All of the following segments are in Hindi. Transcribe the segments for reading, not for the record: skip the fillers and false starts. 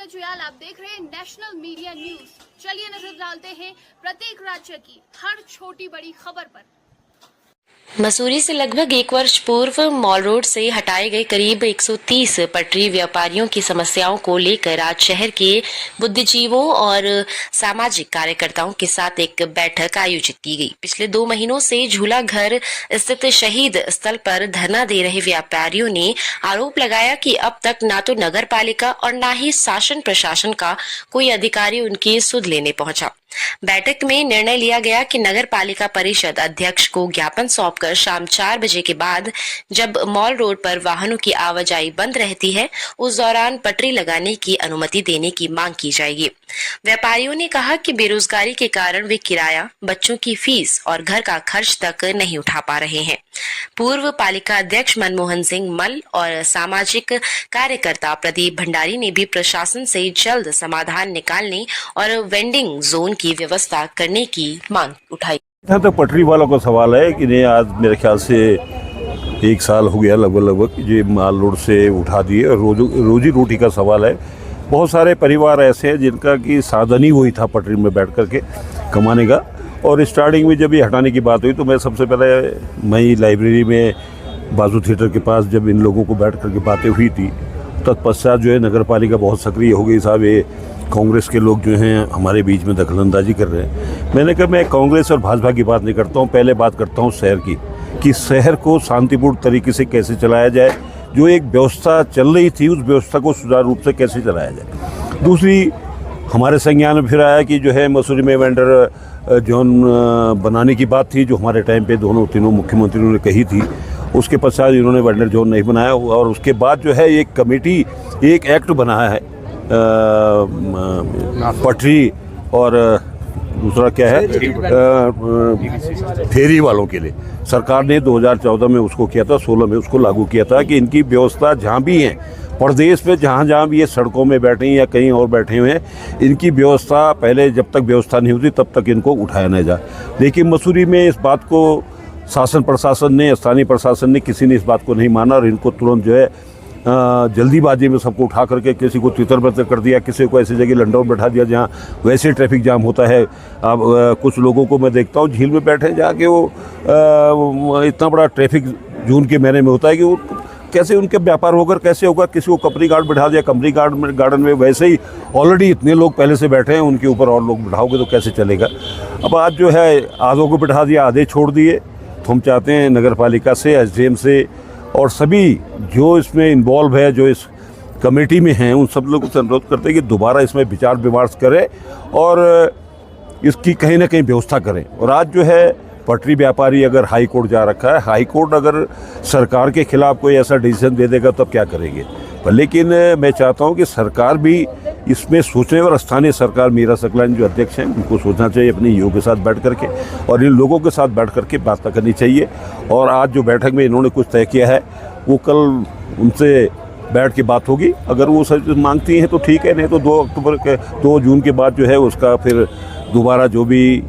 पंकज जुयाल, आप देख रहे हैं नेशनल मीडिया न्यूज। चलिए नजर डालते हैं प्रत्येक राज्य की हर छोटी बड़ी खबर पर। मसूरी से लगभग 1 वर्ष पूर्व मॉल रोड से हटाए गए करीब 130 पटरी व्यापारियों की समस्याओं को लेकर आज शहर के बुद्धिजीवों और सामाजिक कार्यकर्ताओं के साथ एक बैठक आयोजित की गई। पिछले 2 महीनों से झूला घर स्थित शहीद स्थल पर धरना दे रहे व्यापारियों ने आरोप लगाया कि अब तक न तो नगर पालिका और न ही शासन प्रशासन का कोई अधिकारी उनकी सुध लेने पहुंचा। बैठक में निर्णय लिया गया कि नगर पालिका परिषद अध्यक्ष को ज्ञापन सौंपकर शाम 4 बजे के बाद जब मॉल रोड पर वाहनों की आवाजाही बंद रहती है उस दौरान पटरी लगाने की अनुमति देने की मांग की जाएगी। व्यापारियों ने कहा कि बेरोजगारी के कारण वे किराया, बच्चों की फीस और घर का खर्च तक नहीं उठा पा रहे हैं। पूर्व पालिका अध्यक्ष मनमोहन सिंह मल और सामाजिक कार्यकर्ता प्रदीप भंडारी ने भी प्रशासन से जल्द समाधान निकालने और वेंडिंग जोन की व्यवस्था करने की मांग उठाई। यहाँ तो पटरी वालों का सवाल है कि नहीं, आज मेरे ख्याल से 1 साल हो गया लगभग ये माल रोड से उठा दिए और रोजी रोटी का सवाल है। बहुत सारे परिवार ऐसे हैं जिनका कि साधन ही वही था पटरी में बैठ करके कमाने का। और स्टार्टिंग में जब ये हटाने की बात हुई तो मैं सबसे पहले मई लाइब्रेरी में बाजू थिएटर के पास जब इन लोगों को बैठ करके बातें हुई थी, तत्पश्चात जो है नगर पालिका बहुत सक्रिय हो गई। साहब ये कांग्रेस के लोग जो हैं हमारे बीच में दखलंदाजी कर रहे हैं। मैंने कहा मैं कांग्रेस और भाजपा की बात नहीं करता हूँ, पहले बात करता हूँ शहर की, कि शहर को शांतिपूर्ण तरीके से कैसे चलाया जाए। जो एक व्यवस्था चल रही थी उस व्यवस्था को सुचारू रूप से कैसे चलाया जाए। दूसरी, हमारे संज्ञान में फिर आया कि जो है मसूरी में वेंडर जोन बनाने की बात थी, जो हमारे टाइम पे तीनों मुख्यमंत्रियों ने कही थी। उसके पश्चात इन्होंने वेंडर जोन नहीं बनाया और उसके बाद जो है एक कमेटी, एक एक्ट बनाया है पटरी और दूसरा क्या है फेरी वालों के लिए। सरकार ने 2014 में उसको किया था, 16 में उसको लागू किया था कि इनकी व्यवस्था जहाँ भी है प्रदेश में, जहाँ भी ये सड़कों में बैठे हैं या कहीं और बैठे हुए हैं, इनकी व्यवस्था पहले जब तक व्यवस्था नहीं होती तब तक इनको उठाया न जाए। लेकिन मसूरी में इस बात को शासन प्रशासन ने, स्थानीय प्रशासन ने, किसी ने इस बात को नहीं माना और इनको तुरंत जो है जल्दीबाजी में सबको उठा करके किसी को तितर-बितर कर दिया, किसी को ऐसी जगह लंडौर बैठा दिया जहाँ वैसे ट्रैफिक जाम होता है। अब कुछ लोगों को मैं देखता हूँ झील में बैठे जाके वो इतना बड़ा ट्रैफिक जून के महीने में होता है कि वो कैसे उनके व्यापार होकर कैसे होगा। किसी को कंपनी गार्ड बैठा दिया, कंपनी गार्डन में वैसे ही ऑलरेडी इतने लोग पहले से बैठे हैं, उनके ऊपर और लोग बिठाओगे तो कैसे चलेगा। अब आज जो है आधों को बिठा दिया, आधे छोड़ दिए। तो हम चाहते हैं नगर पालिका से, एसडीएम से और सभी जो इसमें इन्वॉल्व है, जो इस कमेटी में हैं, उन सब लोगों से अनुरोध करते हैं कि दोबारा इसमें विचार विमर्श करें और इसकी कहीं ना कहीं व्यवस्था करें। और आज जो है पटरी व्यापारी अगर हाई कोर्ट जा रखा है, हाई कोर्ट अगर सरकार के खिलाफ कोई ऐसा डिसीजन दे देगा तब क्या करेंगे। पर लेकिन मैं चाहता हूं कि सरकार भी इसमें सोचें और स्थानीय सरकार, मीरा सकलाइन जो अध्यक्ष हैं, उनको सोचना चाहिए अपने ईओ के साथ बैठ करके और इन लोगों के साथ बैठ करके बात करनी चाहिए। और आज जो बैठक में इन्होंने कुछ तय किया है वो कल उनसे बैठ के बात होगी। अगर वो सच मांगती हैं तो ठीक है, नहीं तो 2 जून के बाद जो है उसका फिर दोबारा जो भी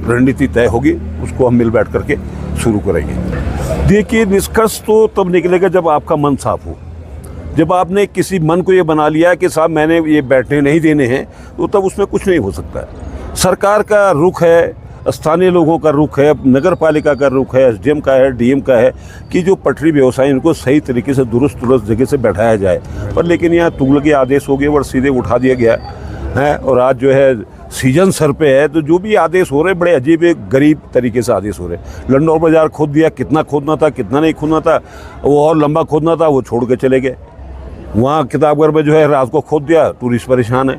रणनीति तय होगी उसको हम मिल बैठ करके शुरू करेंगे। देखिए, निष्कर्ष तो तब निकलेगा जब आपका मन साफ हो। जब आपने किसी मन को ये बना लिया कि साहब मैंने ये बैठने नहीं देने हैं, तो तब उसमें कुछ नहीं हो सकता है। सरकार का रुख है, स्थानीय लोगों का रुख है, नगर पालिका का रुख है, एसडीएम का है, डीएम का है कि जो पटरी व्यवसायी इनको सही तरीके से दुरुस्त जगह से बैठाया जाए। पर लेकिन यहाँ तुगलकी आदेश हो गए और सीधे उठा दिया गया है। और आज जो है सीजन सर पे है, तो जो भी आदेश हो रहे बड़े अजीब गरीब तरीके से आदेश हो रहे। लंडौर बाजार खोद दिया, कितना खोदना था कितना नहीं खोदना था, वो और लंबा खोदना था वो छोड़ के चले गए। वहाँ किताबघर में जो है रात को खोद दिया, टूरिस्ट परेशान है।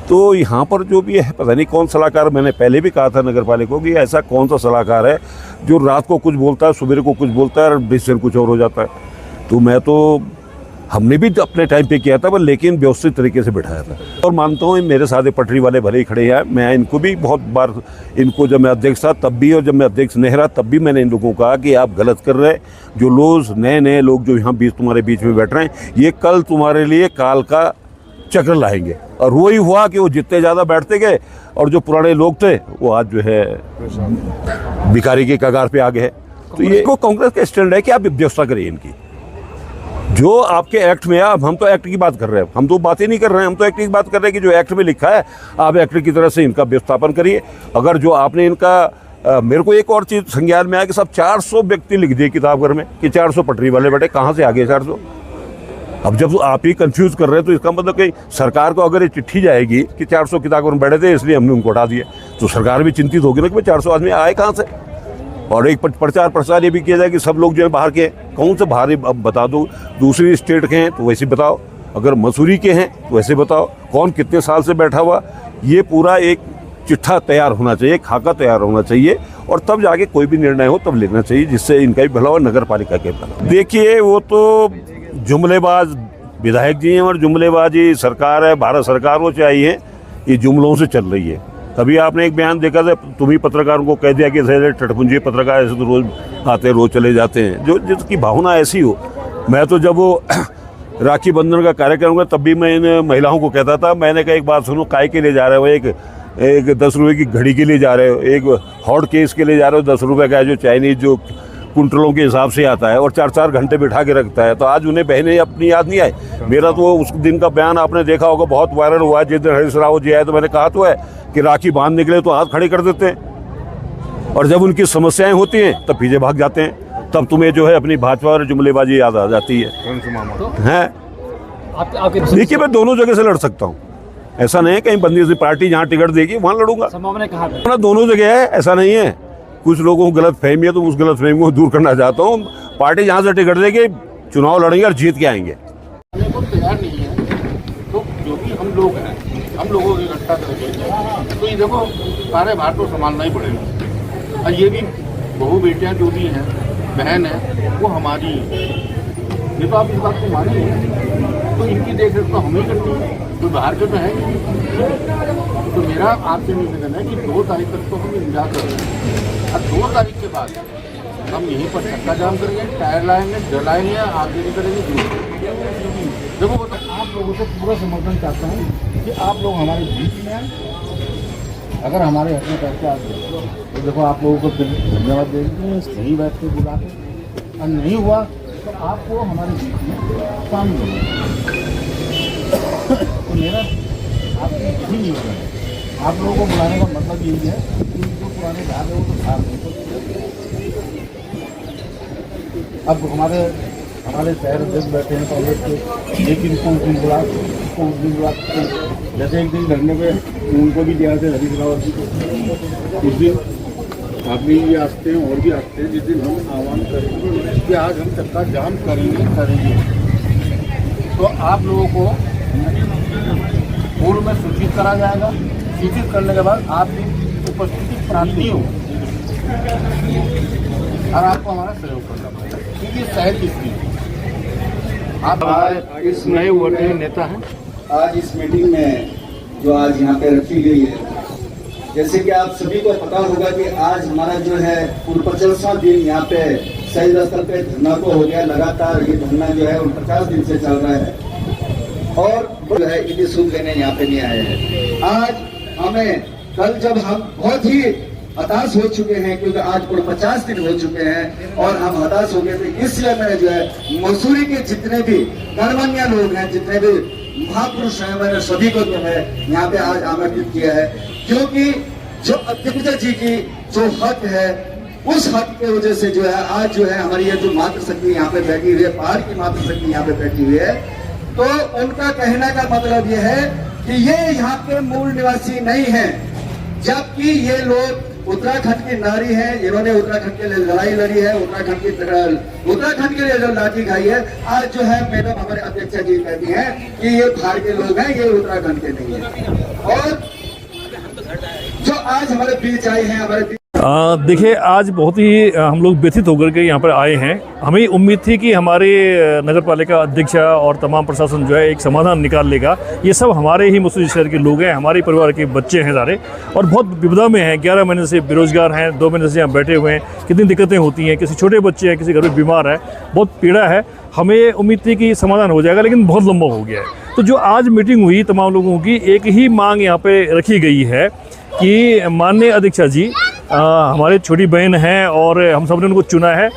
तो यहाँ पर जो भी है पता नहीं कौन सलाहकार, मैंने पहले भी कहा था नगर पालिका को कि ऐसा कौन सा सलाहकार है जो रात को कुछ बोलता है, सुबह को कुछ बोलता है और डिसीजन कुछ और हो जाता है। तो मैं तो हमने भी अपने टाइम पे किया था, पर लेकिन व्यवस्थित तरीके से बिठाया था। और मानता हूँ मेरे साथ पटरी वाले भले ही खड़े हैं, मैं इनको भी बहुत बार, इनको जब मैं अध्यक्ष था तब भी और जब मैं अध्यक्ष नहीं रहा तब भी मैंने इन लोगों को कहा कि आप गलत कर रहे हैं। जो लोग नए लोग जो यहाँ तुम्हारे बीच में बैठ रहे हैं, ये कल तुम्हारे लिए काल का चक्र लाएंगे। और वही हुआ कि वो जितने ज़्यादा बैठते गए और जो पुराने लोग थे वो आज जो है भिखारी के कगार पे आ गए। तो ये कांग्रेस का स्टैंड है कि आप व्यवस्था करिए इनकी। जो आपके एक्ट में है, अब हम तो एक्ट की बात कर रहे हैं, हम तो बातें नहीं कर रहे हैं, हम तो एक्ट की बात कर रहे हैं कि जो एक्ट में लिखा है आप एक्ट की तरह से इनका व्यवस्थापन करिए। अगर जो आपने इनका मेरे को एक और चीज़ संज्ञान में आया कि सब 400 व्यक्ति लिख दिए किताब घर में कि 400 पटरी वाले बैठे, कहाँ से आ गए 400? अब जब आप ही कंफ्यूज कर रहे हैं तो इसका मतलब कि सरकार को अगर ये चिट्ठी जाएगी कि 400 किताब घर में बैठे थे इसलिए हमने उनको हटा दिए, तो सरकार भी चिंतित होगी ना कि भाई 400 आदमी आए कहाँ से। और एक प्रचार प्रसार ये भी किया जाए कि सब लोग जो है बाहर के हैं, कौन से बाहर अब बता दो, दूसरी स्टेट के हैं तो वैसे बताओ, अगर मसूरी के हैं तो वैसे बताओ, कौन कितने साल से बैठा हुआ, ये पूरा एक चिट्ठा तैयार होना चाहिए, खाका तैयार होना चाहिए और तब जाके कोई भी निर्णय हो तब लेना चाहिए जिससे इनका भी भला हो, नगर पालिका के भला। देखिए वो तो जुमलेबाज विधायक जी हैं और जुमलेबाजी सरकार है, भारत सरकार वो चाहिए, ये जुमलों से चल रही है। अभी आपने एक बयान देखा था, तुम ही पत्रकारों को कह दिया कि टटपुंजी पत्रकार ऐसे तो रोज आते रोज चले जाते हैं, जो जिसकी भावना ऐसी हो। मैं तो जब वो राखी बंधन का कार्यक्रम हुआ तब भी मैं इन महिलाओं को कहता था, मैंने कहा एक बात सुनो, काय के लिए जा रहे हो, एक 10 रुपये की घड़ी के लिए जा रहे हो, एक हॉट केस के लिए जा रहे हो, 10 रुपये का है जो चाइनीज जो कुंटलों के हिसाब से आता है और 4-4 घंटे बिठा के रखता है, तो आज उन्हें बहनें अपनी याद नहीं आई। मेरा तो उस दिन का बयान आपने देखा होगा, बहुत वायरल हुआ है। जिस दिन हरीश रावत जी आए तो मैंने कहा तो है कि राखी बांध निकले तो हाथ खड़े कर देते हैं और जब उनकी समस्याएं होती हैं तब पीछे भाग जाते हैं, तब तुम्हें जो है अपनी भाजपा और जुमलेबाजी याद आ जाती है। देखिए मैं दोनों जगह से लड़ सकता हूँ, ऐसा नहीं है कहीं बंदी से पार्टी जहाँ टिकट देगी वहाँ लड़ूंगा, संभावना दोनों जगह है, ऐसा नहीं है। कुछ लोगों को गलत फहमी है तो उस गलत फहमी को दूर करना चाहता हूँ। पार्टी जहाँ से टिकट देगी चुनाव लड़ेंगे और जीत के आएंगे। तैयार नहीं है तो जो भी हम लोग हैं, हम लोगों को इकट्ठा करेंगे तो ये देखो सारे भार तो संभालना ही पड़ेगा। और ये भी बहू बेटियाँ जो भी हैं, बहन है, वो हमारी, ये तो आप इस बात को मानेंगे, तो इनकी देख रेख तो हमें करनी है, तो बाहर के तो है नहीं। तो मेरा आपसे निवेदन है कि 2 तारीख तक तो हम इंतजार कर रहे हैं और 2 तारीख के बाद हम यहीं पर चक्का जाम करेंगे, टायर लाएंगे, जलाएंगे, आगे नहीं करेंगे। देखो आप लोगों से पूरा समर्थन चाहता हूँ कि आप लोग हमारे बीच में आए। अगर हमारे हक में पैसे आते तो देखो आप लोगों को धन्यवाद देंगे, सही बैठ के बुला के, और नहीं हुआ तो आपको हमारे बीच में काम देंगे। तो मेरा आपसे यही निवेदन है, आप लोगों को बुलाने का मतलब यही है कि जो पुराने घाट है वो तो घाट नहीं। अब हमारे शहर अध्यक्ष बैठे हैं कांग्रेस के, लेकिन उनको उस दिन बुला जैसे एक दिन धरने पे उनको भी दिया था हरीश रावत जी को, उस दिन आप भी ये आते हैं और भी आते हैं, जिस दिन हम आह्वान करेंगे कि आज हम चक्का जाम करेंगे तो आप लोगों को पूर्व में सूचित करा जाएगा। सूचित करने के बाद आपकी उपस्थिति प्राप्ति हो और आपको हमारा सहयोग करना पड़ेगा, क्योंकि शहर की स्थिति आप आज इस नए वर्गीय नेता हैं। आज इस मीटिंग में जो आज यहाँ पे रखी गई है, जैसे कि आप सभी को पता होगा कि आज हमारा जो है 49वां दिन यहाँ पे शहीद स्थल पे धरना को हो गया। लगातार ये धरना जो है 49 दिन से चल रहा है और जो है इतनी सुख लेने यहाँ पे नहीं आए हैं। आज हमें कल जब हम बहुत ही हताश हो चुके हैं, क्योंकि आज 50 दिन हो चुके हैं और हम हताश हो गए थे, इसलिए मैंने जो है मसूरी के जितने भी गणमान्य लोग हैं, जितने भी महापुरुष हैं, मैंने सभी को जो है यहाँ पे आज आमंत्रित किया है, क्योंकि जो अध्यक्ष जी की जो हक है उस हक की वजह से जो है आज जो है हमारी ये जो मातृशक्ति यहाँ पे बैठी हुई है, पहाड़ की मातृशक्ति यहाँ पे बैठी हुई है, तो उनका कहने का मतलब ये है कि ये यहाँ के मूल निवासी नहीं है, जबकि ये लोग उत्तराखंड की नारी है, इन्होंने उत्तराखंड के लिए लड़ाई लड़ी है, उत्तराखंड के लिए जो लाठी खाई है। आज जो है मैडम हमारे अध्यक्ष जी कहती हैं कि ये बिहार के लोग हैं, ये उत्तराखंड के नहीं है। और जो आज हमारे बीच आए हैं, हमारे देखिए आज बहुत ही हम लोग व्यथित होकर के यहाँ पर आए हैं। हमें उम्मीद थी कि हमारे नगर पालिका अध्यक्ष और तमाम प्रशासन जो है एक समाधान निकाल लेगा। ये सब हमारे ही मसूरी शहर के लोग हैं, हमारे परिवार के बच्चे हैं सारे, और बहुत विपदा में हैं। 11 महीने से बेरोजगार हैं, 2 महीने से यहाँ बैठे हुए हैं। कितनी दिक्कतें होती हैं, किसी छोटे बच्चे हैं, किसी घर में बीमार है, बहुत पीड़ा है। हमें उम्मीद थी कि समाधान हो जाएगा, लेकिन बहुत लंबा हो गया है। तो जो आज मीटिंग हुई तमाम लोगों की, एक ही मांग यहाँ पे रखी गई है कि माननीय अध्यक्षा जी हमारे छोटी बहन हैं और हम सब ने उनको चुना है,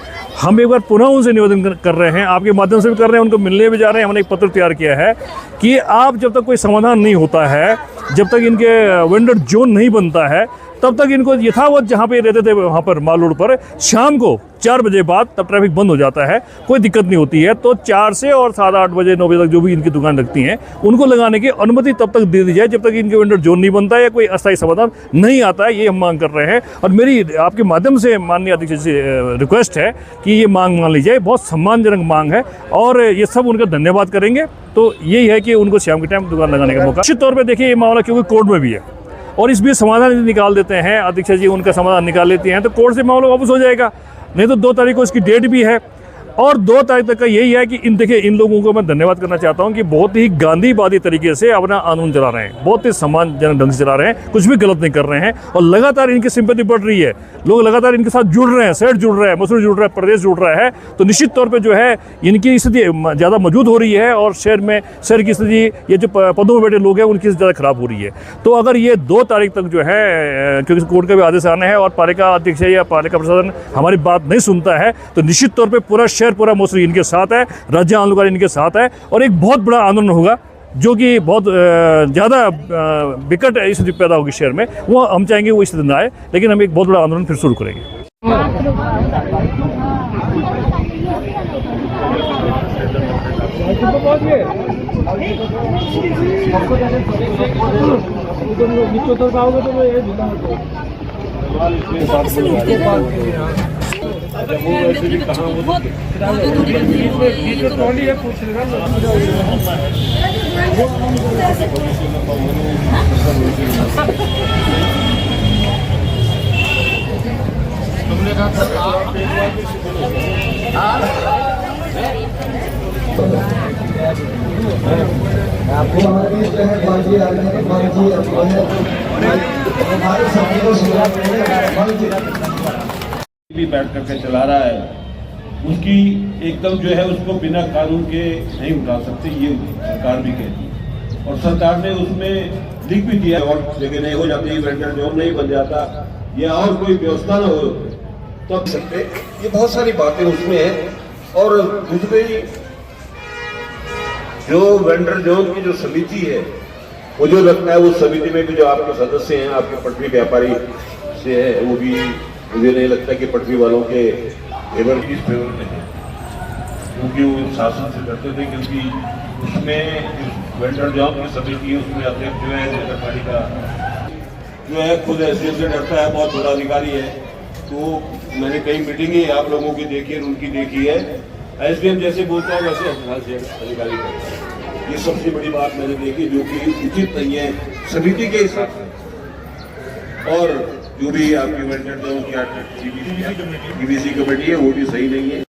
हम एक बार पुनः उनसे निवेदन कर रहे हैं, आपके माध्यम से भी कर रहे हैं, उनको मिलने भी जा रहे हैं। हमने एक पत्र तैयार किया है कि आप जब तक कोई समाधान नहीं होता है, जब तक इनके वेंडर जोन नहीं बनता है, तब तक इनको यथावत जहाँ पे रहते थे वहाँ पर माल रोड पर शाम को 4 बजे बाद तब ट्रैफिक बंद हो जाता है, कोई दिक्कत नहीं होती है। तो 4 से और 7-8 बजे 9 बजे तक जो भी इनकी दुकान लगती हैं उनको लगाने की अनुमति तब तक दे दी जाए जब तक इनके वेंडर जोन नहीं बनता है या कोई अस्थायी समाधान नहीं आता है। ये हम मांग कर रहे हैं और मेरी आपके माध्यम से माननीय अध्यक्ष से रिक्वेस्ट है कि ये मांग मान ली जाए। बहुत सम्मानजनक मांग है और ये सब उनका धन्यवाद करेंगे। तो यही है कि उनको शाम के टाइम दुकान लगाने का मौका। निश्चित तौर पर देखिए ये मामला क्योंकि कोर्ट में भी है और इस बीच समाधान निकाल देते हैं, अध्यक्ष जी उनका समाधान निकाल लेती हैं तो कोर्ट से मामला वापस हो जाएगा। नहीं तो 2 तारीख को इसकी डेट भी है और 2 तारीख तक का यही है कि इन लोगों को मैं धन्यवाद करना चाहता हूं कि बहुत ही गांधीवादी तरीके से अपना आंदोलन चला रहे हैं, बहुत ही सम्मानजनक ढंग से चला रहे हैं, कुछ भी गलत नहीं कर रहे हैं और लगातार इनकी सिंपैथी बढ़ रही है। लोग लगातार इनके साथ जुड़ रहे हैं, सेठ जुड़ रहा है, मसूरी जुड़ रहा है, प्रदेश जुड़ रहा है। तो निश्चित तौर पर जो है इनकी स्थिति ज़्यादा मौजूद हो रही है और शहर की स्थिति, ये जो पदों में बैठे लोग हैं उनकी ज़्यादा खराब हो रही है। तो अगर ये 2 तारीख तक जो है, क्योंकि कोर्ट का भी आदेश आना है और पालिका अध्यक्ष या पालिका प्रशासन हमारी बात नहीं सुनता है, तो निश्चित तौर पर पूरा शहर, पूरा मसूरी इनके साथ है, राज्य आंदोलन इनके साथ है और एक बहुत बड़ा आंदोलन होगा जो कि बहुत ज़्यादा विकट स्थिति पैदा होगी शहर में। वो हम चाहेंगे वो स्थिति ना आए, लेकिन हम एक बहुत बड़ा आंदोलन फिर शुरू करेंगे। तुमने कहा आपको हमारे जो है बाजी आ रहे हैं, बाजी हमारे सपनों से भी बैठ करके चला रहा है, उसकी एकदम जो है उसको बिना कानून के नहीं उठा सकते, ये सरकार भी कहती है। और सरकार ने उसमें लिख भी दिया और जगह नहीं हो जाती, वेंडर जोन नहीं बन जाता या और कोई व्यवस्था ना हो तब सकते, ये बहुत सारी बातें उसमें है। और दूसरी जो वेंडर जोन की जो समिति है, मुझे लगता है उस समिति में भी जो आपके सदस्य हैं, आपके पटरी व्यापारी से है, वो भी मुझे नहीं लगता कि पटरी वालों के फेवर की फेवर में है, क्योंकि वो शासन से करते थे। क्योंकि उसमें वेंडर जोन की समिति है, उसमें अध्यक्ष जो है नगर पालिका जो है खुद एसडीएम से डरता है, बहुत बड़ा अधिकारी है। तो मैंने कई मीटिंगें आप लोगों की देखी है, उनकी देखी है, एसडीएम जैसे बोलता है वैसे अधिकारी करता है। ये सबसे बड़ी बात मैंने देखी जो कि उचित नहीं है समिति के हिसाब से। और जो भी आपकी वेंडर जोन की सीबीसी कमेटी है वो भी सही नहीं है।